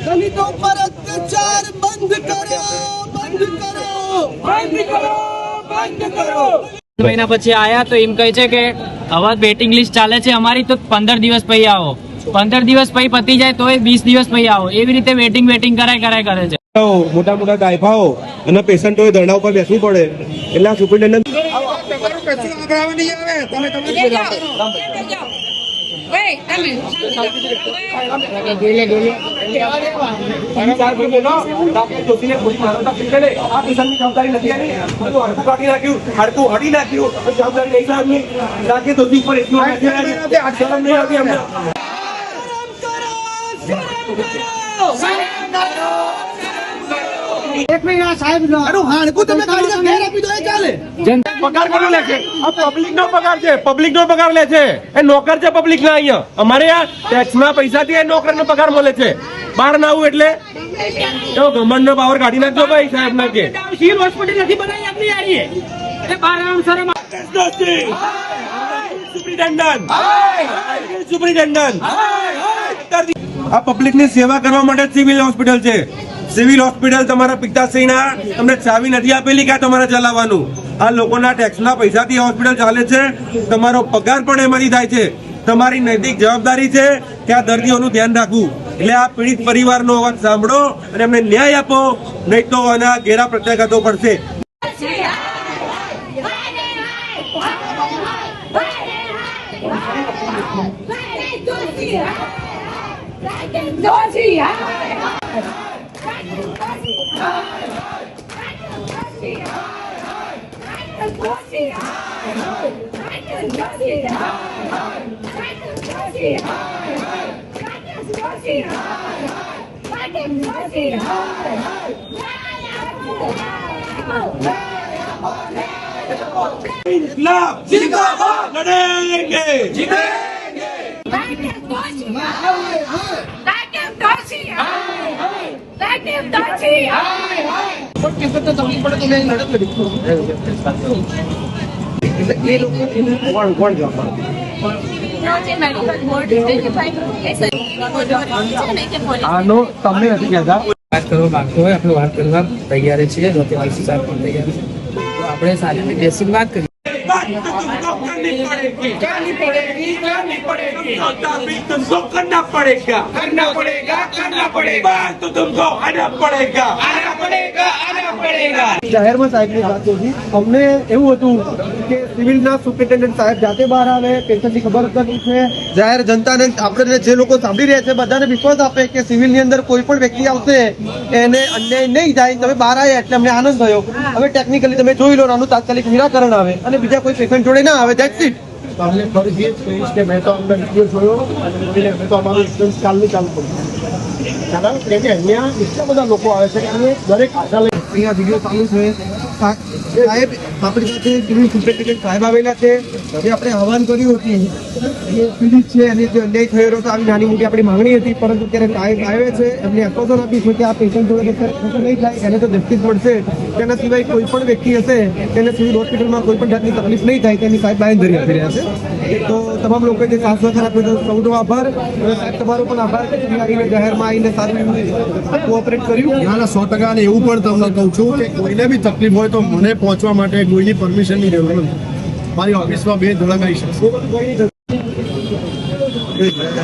દલિતો પર અત્યાચાર બંધ કરો, બંધ કરો, બંધ કરો, બંધ કરો। મહિના પછી આયા તો એમ કહે છે કે હવે વેટિંગ લિસ્ટ ચાલે છે અમારી, તો 15 દિવસ પછી આવો, 15 દિવસ પછી પતી જાય તો 20 દિવસ પછી આવો, એવી રીતે વેટિંગ કરાય કરે છે। મોટા મોટા ગાયફાઓ અને પેશન્ટોએ ધરણા ઉપર બેસવું પડે એટલે સુપ્રિન્ટેન્ડન્ટ એક મહિના સાહેબ હાડકું તમે કાઢી ઘેર આપી દો, એ ચાલે। પગાર કોનો લે છે? આ પબ્લિક નો પગાર છે, પબ્લિક નો પગાર લે છે, એ નોકર છે પબ્લિક ના। અહીંયા અમારે આ ટેક્સ ના પૈસાથી એ નોકર નો પગાર મળે છે। બહાર ના આવું એટલે ગવર્મેન્ટ નો પાવર કાઢી નાખજો ભાઈ સાહેબ ના કે સિવિલ હોસ્પિટલ નથી બનાવી આપની યારી એ બહાર આમ શરમ સુપ્રિન્ટેન્ડન્ટ આ પબ્લિક ની સેવા કરવા માટે સિવિલ હોસ્પિટલ છે। સિવિલ હોસ્પિટલ તમારા પિતાશ્રીના તમને ચાવી નથી આપેલી કે તમારે ચલાવવાનું। આ લોકોના ટેક્સના પૈસાથી હોસ્પિટલ ચાલે છે, તમારો પગાર પણ એમાંથી થાય છે। તમારી નૈતિક જવાબદારી છે કે આ દર્દીઓનું ધ્યાન રાખવું। એટલે આ પીડિત પરિવારનો અવાજ સાંભળો અને એમને ન્યાય આપો, નહીં તો આના ઘેરા પ્રત્યાઘાતો પડશે। આનો તમને નથી કહેતા વાત કરવા માંગતો હોય, આપણે વાત કરવા તૈયાર છીએ, આપણે સારી રીતે બેસીને વાત કરીએ। करना पड़ेगा, करना पड़ेगा, करना पड़ेगा, तो तुमको आना पड़ेगा, आना पड़ेगा, आना पड़ेगा। જાહેરમાં સાહેબની વાત હતી, અમને એવું હતું કે સિવિલના સુપ્રિન્ટેન્ડન્ટ સાહેબ જાતે બહાર આવે, પેશન્ટની ખબર નથી છે, જાહેર જનતાને આપણે જે લોકો સાંભળી રહ્યા છે બધાને વિશ્વાસ આપે કે સિવિલની અંદર કોઈ પણ વ્યક્તિ આવશે એને અન્યાય નહીં થાય। તમે બહાર આવ્યા એટલે અમને આનંદ થયો। હવે ટેકનિકલી તમે જોઈ લો, આનું તાત્કાલિક નિરાકરણ આવે અને બીજા કોઈ પેશન્ટ જોડે ના આવે, ધેટ્સ ઇટ। તમને ફરીથી એ જ કહીશ કે મેં તો અમને વિડીયો જોયો અને મેં તો અમારું ઇન્સ્યોરન્સ ચાલુ પડ્યું, કારણ કે અહીંયા એટલા બધા લોકો આવે છે કે અમે દરેક આશા લઈ અહીંયા વિડીયો ચાલુ છે। સાહેબ આપણી સાથે સિવિલ સુપ્રિન્ટેન્ડન્ટ સાહેબ આવેલા છે, જે આપણે આહવાન કર્યું હતું એ પીડિત છે અને જે અન્યાય થયેલો હતો, આવી નાની મોટી આપણી માંગણી હતી, પરંતુ ત્યારે સાહેબ આવે છે, એમને આશ્વાસન આપ્યું છે કે આ પેશન્ટ જોડે નહીં થાય, એને તો જસ્ટિસ મળશે। તેના સિવાય કોઈ પણ વ્યક્તિ હશે તેને સિવિલ હોસ્પિટલમાં કોઈ પણ જાતની તકલીફ નહીં થાય તેની સાહેબ બાંયધરી આપી રહ્યા છે। તો તમામ લોકોએ જે આશ્વાસન આપ્યું છે સૌનો આભાર, અને સાહેબ તમારો પણ આભાર કે તમે આવીને જાહેરમાં આવીને સારું કોઓપરેટ કર્યું। ના 100% અને એવું પણ તમને કહું છું કે કોઈને બી તકલીફ હોય તો મને પહોંચવા માટે કોઈની પરમિશનની જરૂર નથી, મારી ઓફિસમાં 2 ધોળા કરી શકશે। जय